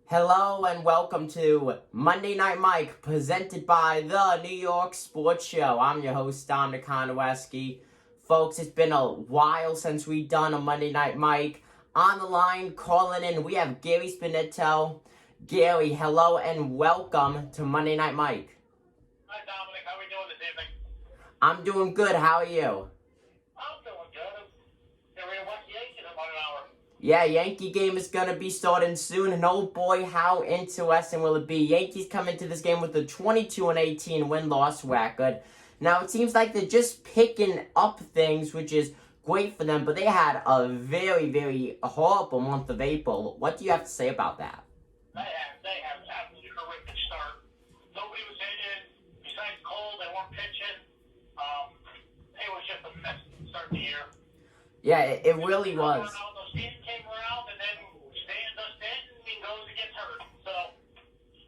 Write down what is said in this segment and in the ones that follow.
Hello and welcome to Monday Night Mike, presented by the New York Sports Show. I'm your host, Dominic Konowski. Folks, it's been a while since we've done a Monday Night Mike. On the line, calling in, we have Gary Spinetto. Gary, hello and welcome to Monday Night Mike. Hi, Dominic. How are we doing this evening? I'm doing good. How are you? I'm doing good. We're going to watch the Yankees in about an hour. Yeah, Yankee game is going to be starting soon, and oh boy, how interesting will it be. Yankees come into this game with a 22-18 win-loss record. Now, it seems like they're just picking up things, which is great for them, but they had a very, very horrible month of April. What do you have to say about that? They have an absolutely horrific start. Nobody was hitting. Besides Cole, they weren't pitching. It was just a mess to start the year. Yeah, it really was. Ronaldo season came around, and then Stan does Stanton and goes and gets hurt. So,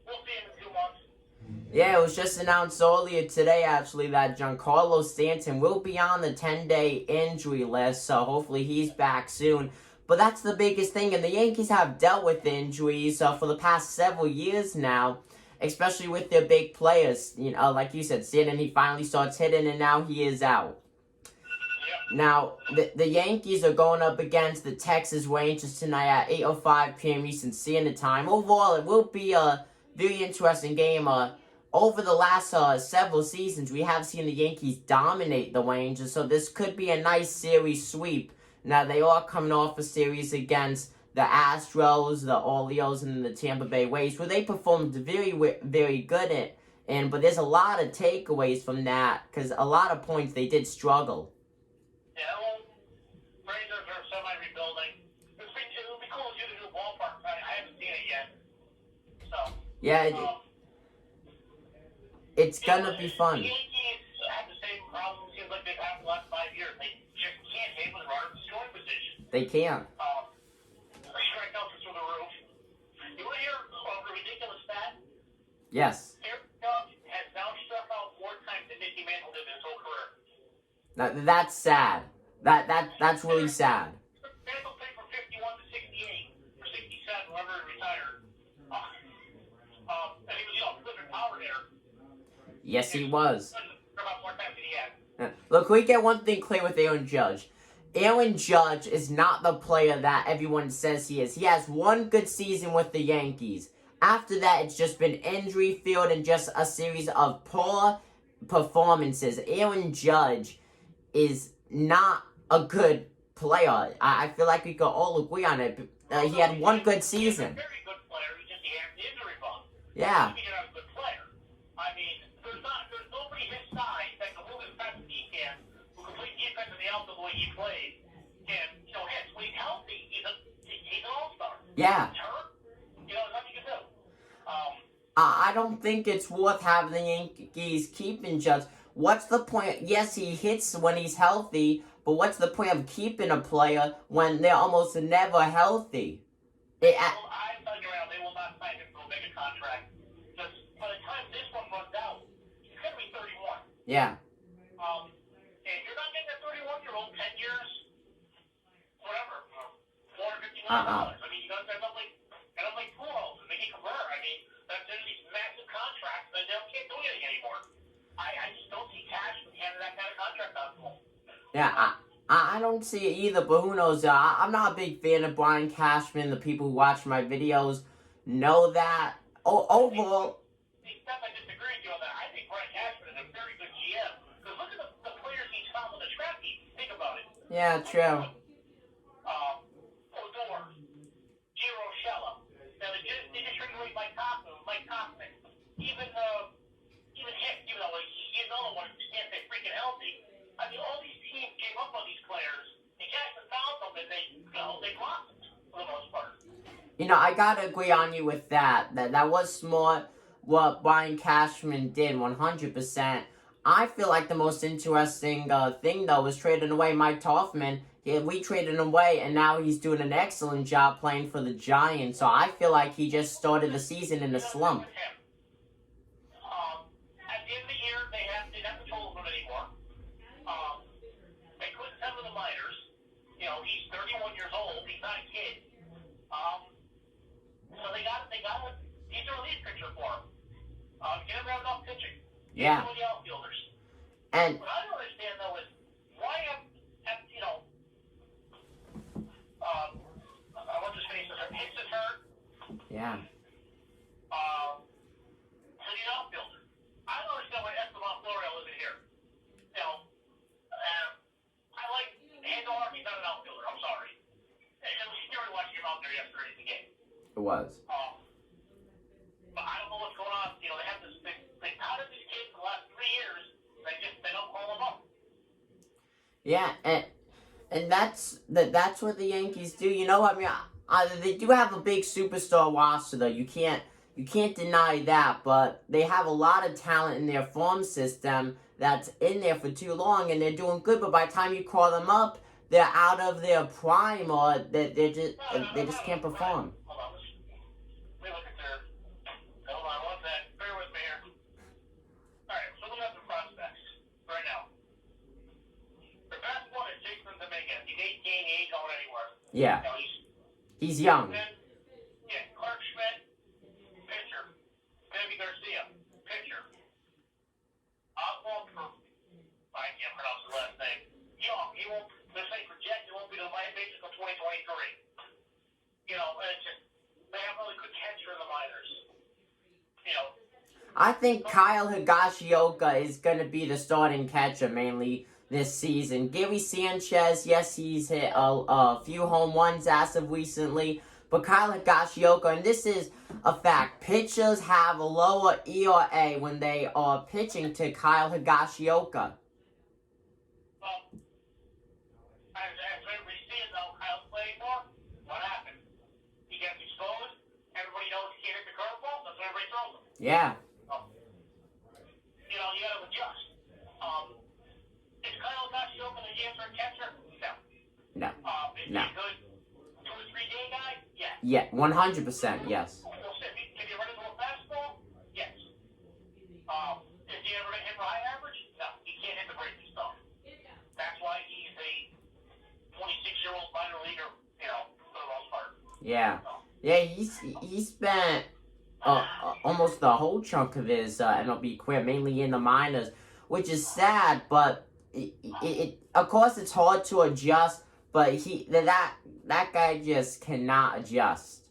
we'll see him in 2 months. Yeah, it was just announced earlier today, actually, that Giancarlo Stanton will be on the 10-day injury list, so hopefully he's back soon. But that's the biggest thing, and the Yankees have dealt with injuries for the past several years now, especially with their big players. You know, like you said, Stanton, he finally starts hitting, and now he is out. Now, the Yankees are going up against the Texas Rangers tonight at 8:05 p.m. Eastern Standard Time. Overall, it will be a very interesting game. Over the last several seasons, we have seen the Yankees dominate the Rangers, so this could be a nice series sweep. Now, they are coming off a series against the Astros, the Orioles, and the Tampa Bay Rays, where they performed very, very good but there's a lot of takeaways from that, because a lot of points they did struggle. Yeah, well, Rangers are semi-rebuilding. It would be cool to do the new ballpark. I haven't seen it yet. So, Yeah, it's gonna be fun. The Yankees have the same problem. It seems like they've had the last 5 years. They just can't hit with runners in scoring position. They can't. Strikeouts are through the roof. You want to hear a ridiculous stat? Yes. Eric Doug has now struck out more times than Mickey Mantle did in his whole career. That's sad. That's really sad. Mantle played from 51 to 68 or 67, whenever he retired. And he was, delivering power there. Yes, he was. About more times than he had. Look, we get one thing clear with Aaron Judge. Aaron Judge is not the player that everyone says he is. He has one good season with the Yankees. After that, it's just been injury-filled and just a series of poor performances. Aaron Judge is not a good player. I feel like we could all agree on it. He had one good season. He's a very good player. He just had the injury bump. Yeah. He's a good player. I mean, there's nobody his size that can move as fast as he can, who can play defense in the outfield the way he plays. And, when he's healthy, he's an all-star. Yeah. He's hurt. There's nothing you can do. I don't think it's worth having the Yankees keeping Judge. What's the point? Yes, he hits when he's healthy, but what's the point of keeping a player when they're almost never healthy? I'm telling you right now, they will not sign him to a mega contract. Just by the time this one runs out, he's going to be 31. Yeah. And you're not getting a 31-year-old 10 years, whatever, $450 million. I mean, you got to play Pujols and Mickey Cabrera. I mean, there's these massive contracts that they can't do anything anymore. I just don't see Cashman handing that kind of contract out to him. Yeah, I don't see it either, but who knows? I'm not a big fan of Brian Cashman. The people who watch my videos know that. Overall... Except I disagree with you on that. I think Brian Cashman is a very good GM. Because look at the players he's found on the scrap heap. Think about it. Yeah, true. Odor, Giro Shella. Now, they just traded away Mike Kaufman. Even Hicks, even though he's another one who can't stay freaking healthy. I mean, all these teams gave up on these players, and Cashman found them, and they blossomed for the most part. I gotta agree on you with that. That was smart what Brian Cashman did, 100%. I feel like the most interesting thing, though, was trading away Mike Hoffman. We traded him away, and now he's doing an excellent job playing for the Giants. So I feel like he just started the season in a slump. At the end of the year, they didn't have control of him anymore. They couldn't send him to the minors. He's 31 years old. He's not a kid. So they got Hey, guys, he's a relief pitcher for him. He never have enough pitching. Yeah. He's one of the outfielders. And What I don't understand, though, is why have you know, what's his face? Hicks is hurt. yeah. So the outfielder. I don't understand why Esteban Florial isn't here. You know, I like Andor. He's not an outfielder. I'm sorry. It was scary watching him out there yesterday in the game. It was. But I don't know what's going on. You know, they have this thing. They touted these kids the last 3 years. They don't call them up. Yeah, and that's what the Yankees do. You know, I mean, they do have a big superstar roster, though. You can't deny that. But they have a lot of talent in their farm system that's in there for too long, and they're doing good. But by the time you call them up, they're out of their prime, or they just can't perform. Hold on. Let me look at their. Hold on one sec. Bear with me here. All right, so look at the prospects right now. The best one is Jason Dominguez. He's 18. He ain't going anywhere. Yeah, You know, he's young. then, Clark Schmidt, pitcher. Debbie Garcia, pitcher. Oswald, I can't pronounce his last name. Young. He won't. They're saying projected won't be the minor majors until 2023. You know, and it's just they have a really good catcher in the minors. You know. I think Kyle Higashioka is going to be the starting catcher mainly this season. Gary Sanchez, yes, he's hit a few home runs as of recently, but Kyle Higashioka, and this is a fact, pitchers have a lower ERA when they are pitching to Kyle Higashioka. Well, as everybody sees how Kyle's playing for, what happened? He gets exposed. Everybody knows he can't hit the curveball. That's what everybody throws him. Yeah. You know, you got to adjust. Is Kyle Higashioka the answer catcher? No. No. Is he No. a good 2 or 3 day guy? Yes. Yeah, 100%, yes. Well, can you run into a fastball? Yes. Is he ever going to hit for high average? No. He can't hit the breaking stuff. That's why he's a 26-year-old minor leaguer, you know, for the most part. Yeah. Yeah, he spent almost the whole chunk of his MLB career mainly in the minors, which is sad, but it of course it's hard to adjust, but that guy just cannot adjust.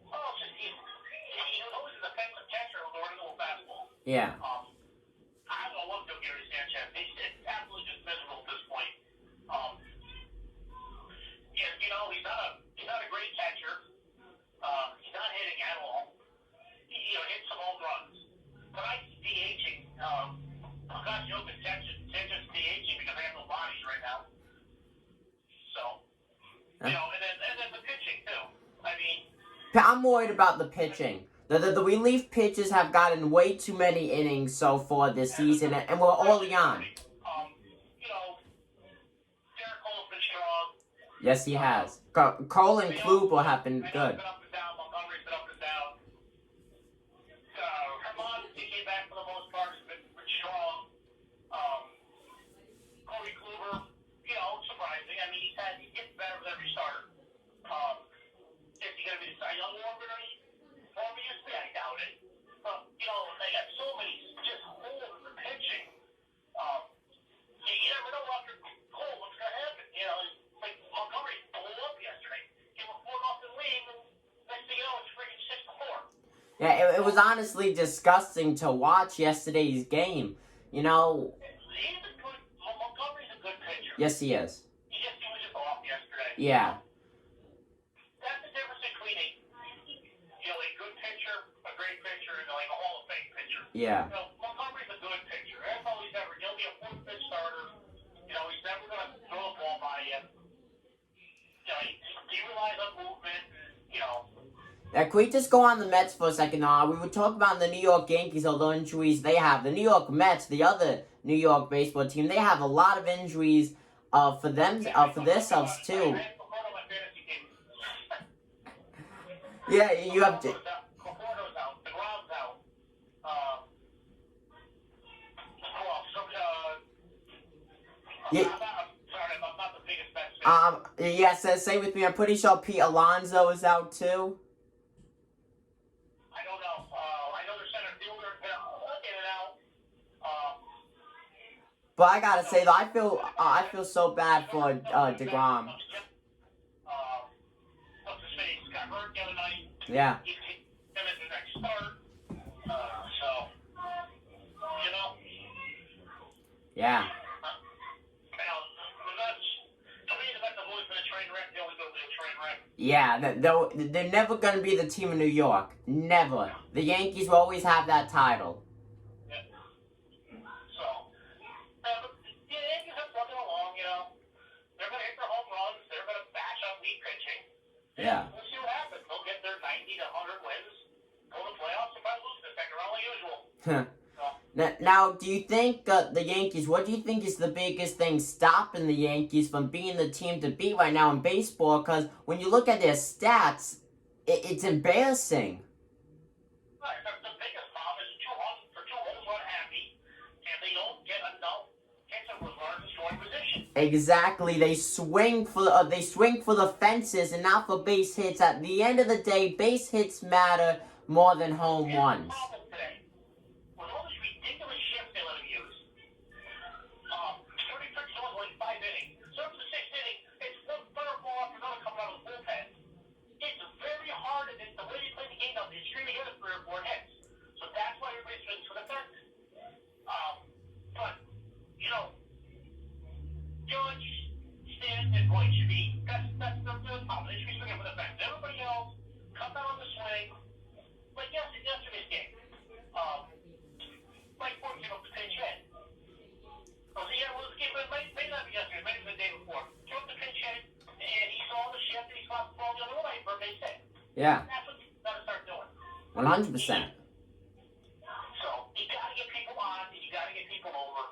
Well, it's just he always is a defensive catcher with a run into a fastball. Yeah. I don't know what to do, Gary Sanchez. It's absolutely just miserable at this point. You know, he's not a great catcher. He's not hitting at all. He hits some home runs. But I DHing. Higashioka Sanchez DHing because they have no bodies right now. So, you know, and then the pitching too. I mean, I'm worried about the pitching. The relief pitchers have gotten way too many innings so far this season, and we're early on. You know, Derek Cole's been strong. Yes, he has. Cole and Kluber have been good. Been up and down. Montgomery's been up and down. Herman, he came back for the most part. Has been strong. Corey Kluber, you know, surprising. I mean, he's getting better with every starter. Is he going to be the Cy Young Award winner? Obviously, I doubt it. But, you know, they got so many just holes in the pitching. You never know after Cole what's going to happen. You know, like Montgomery blew up yesterday. Gave a 4-0 lead, and next thing you know, it's freaking 6-4. Yeah, it was honestly disgusting to watch yesterday's game. You know. Montgomery's a good pitcher. Yes, he is. He was just off yesterday. Yeah. That's the difference between a good pitcher, a great pitcher, and like a Hall of Fame pitcher. Yeah. You know, Montgomery's a good pitcher. That's all he's ever. He'll be a 4th pitch starter. You know, he's never going to throw a ball by you. You know, he relies on movement. You know. Can we just go on the Mets for a second? We would talk about the New York Yankees, all the injuries they have. The New York Mets, the other New York baseball team, they have a lot of injuries for themselves too. Yeah, you have to. Conforto's out. DeGrom's out. Yeah. I'm sorry, I'm not the biggest Mets fan. Yes, say with me. I'm pretty sure Pete Alonso is out too. But I gotta say though, I feel so bad for DeGrom. What's his face? Got hurt the other night. Yeah. He's him at the next start. So, you know. Yeah. Yeah, they're never going to be the team of New York. Never. The Yankees will always have that title. Yeah. So, but the Yankees are plugging along, you know. They're going to hit their home runs. They're going to bash up weak pitching. Yeah. We'll see what happens. They'll get their 90 to 100 wins, go to the playoffs, and probably lose in the second round like usual. Now, do you think the Yankees, what do you think is the biggest thing stopping the Yankees from being the team to beat right now in baseball? Because when you look at their stats, it's embarrassing. Right. The biggest problem is for two homes run happy, and they don't get enough hits and runners in scoring position. Exactly. They swing for the fences and not for base hits. At the end of the day, base hits matter more than home runs. Yeah. That's what you gotta start doing. 100%. So you gotta get people on, and you gotta get people over.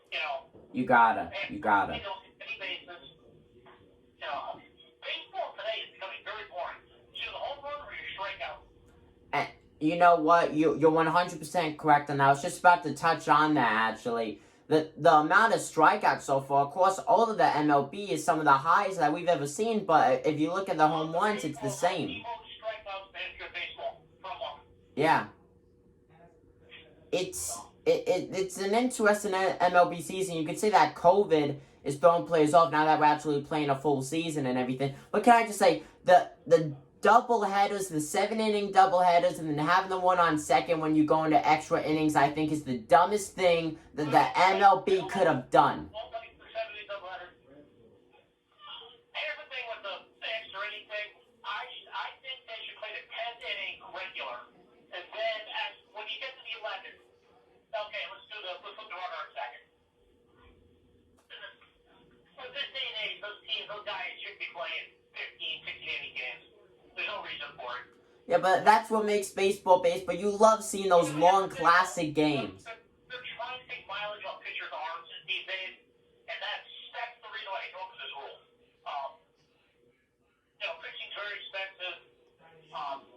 You know. You gotta. Any bases. You know, baseball today is becoming very boring. Either the home run or your strikeout. And you know what? You're 100% correct on that. I was just about to touch on that actually. The amount of strikeouts so far, of course, all of the MLB is some of the highest that we've ever seen. But if you look at the home runs, it's the same. Yeah. It's an interesting MLB season. You could say that COVID is throwing players off now that we're actually playing a full season and everything. But can I just say, the double headers, the 7-inning double headers, and then having the one on second when you go into extra innings, I think is the dumbest thing that the MLB could have done. Here's the thing with the extra inning thing. I think they should play the 10th inning regular, and then when you get to the 11th, okay, let's put the runner on second. With this day and age, those guys should be playing 15, 16 inning games. There's no reason for it. Yeah, but that's what makes baseball baseball. You love seeing those long classic games. They're trying to take mileage off pitchers' arms these days, and that's the reason why I go for this rule. You know, pitching's very expensive.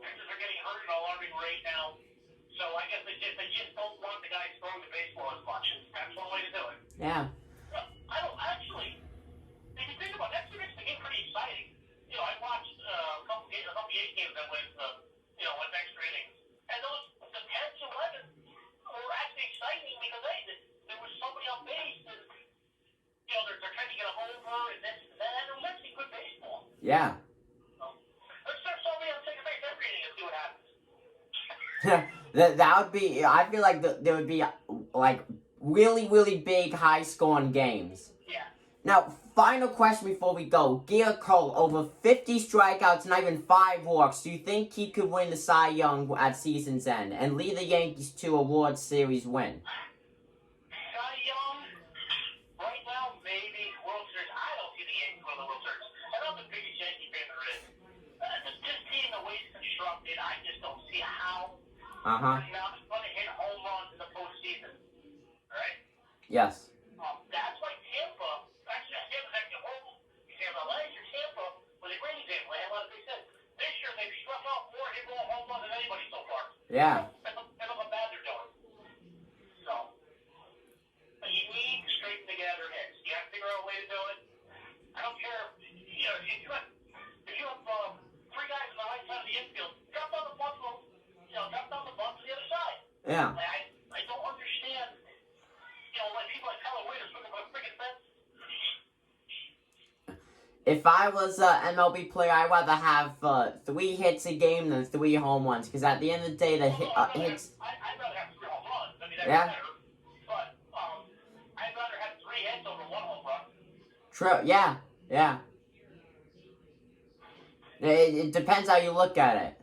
Pitchers are getting hurt at an alarming rate now. So I guess they just don't want the guys throwing the baseball as much. That's one way to do it. Yeah. I don't actually. If you think about it, that makes the game pretty exciting. You know, I watched a couple Yankee games that went extra innings, and the 10th and 11th were actually exciting because there was somebody on base, and they're trying to get a over, and this and that. It was actually good baseball. Yeah. Let's start somebody on second base every inning and see what happens. That would be. I feel like there would be like really, really big, high-scoring games. Yeah. Now, final question before we go. Garrett Cole, over 50 strikeouts, not even 5 walks. Do you think he could win the Cy Young at season's end and lead the Yankees to a World Series win? Cy Young, right now, maybe World Series. I don't see the Yankees win the World Series. I'm not the biggest Yankee fan there is. This team, the way it's constructed, I just don't see how. Uh-huh. Now it's going to hit home runs in the postseason. All right? Yes. That's why Tampa, Tampa's actually home. You say LA, you're Tampa, with a great example. They have a lot of big hits. This year, they've struck out more hit ball home runs than anybody so far. Yeah. That's how bad they're doing. So, but you need to straighten together hits. You have to figure out a way to do it. I don't care if you have 3 guys on the right side of the infield, drop down the bunt to the other side. Yeah. I don't understand, like people like Tyler Wade If I was an MLB player, I'd rather have 3 hits a game than 3 home runs. Because at the end of the day, the hits. I'd rather have 3 home runs. I mean, that's Yeah. better. But I'd rather have 3 hits over 1 home run. True. Yeah. Yeah. It depends how you look at it.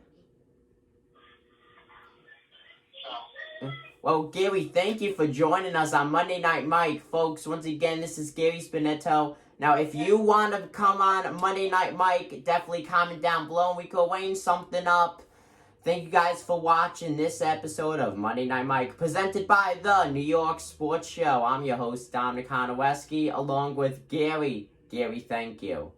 So. Well, Gary, thank you for joining us on Monday Night Mike. Folks, once again, this is Gary Spinetto. Now, if you want to come on Monday Night Mike, definitely comment down below and we can arrange something up. Thank you guys for watching this episode of Monday Night Mike, presented by the New York Sports Show. I'm your host, Dominic Konowski, along with Gary. Gary, thank you.